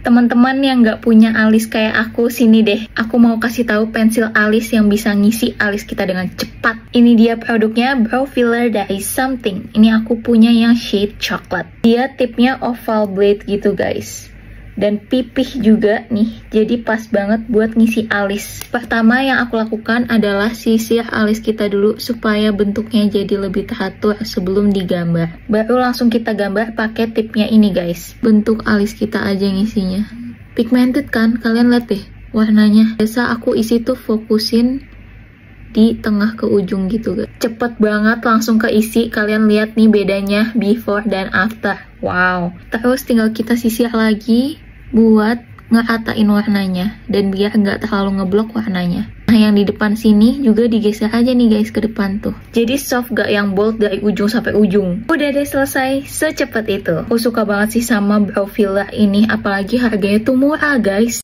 Teman-teman yang nggak punya alis kayak aku, sini deh. Aku mau kasih tahu pensil alis yang bisa ngisi alis kita dengan cepat. Ini dia produknya, Brow Filler dari Something. Ini aku punya yang shade coklat. Dia tipnya oval blade gitu guys. Dan pipih juga nih, jadi pas banget buat ngisi alis. Pertama yang aku lakukan adalah sisir alis kita dulu supaya bentuknya jadi lebih teratur sebelum digambar. Baru langsung kita gambar pakai tipnya ini guys. Bentuk alis kita aja ngisinya. Pigmented kan? Kalian lihat deh warnanya. Biasa aku isi tuh fokusin di tengah ke ujung gitu guys. Cepet banget langsung keisi. Kalian lihat nih bedanya before dan after. Wow. Terus tinggal kita sisir lagi buat ngeratain warnanya dan biar nggak terlalu ngeblok warnanya. Nah yang di depan sini juga digeser aja nih guys ke depan tuh. Jadi soft gak yang bold dari ujung sampai ujung. Udah deh selesai, secepat itu. Aku suka banget sih sama brow filler ini, apalagi harganya tuh murah guys.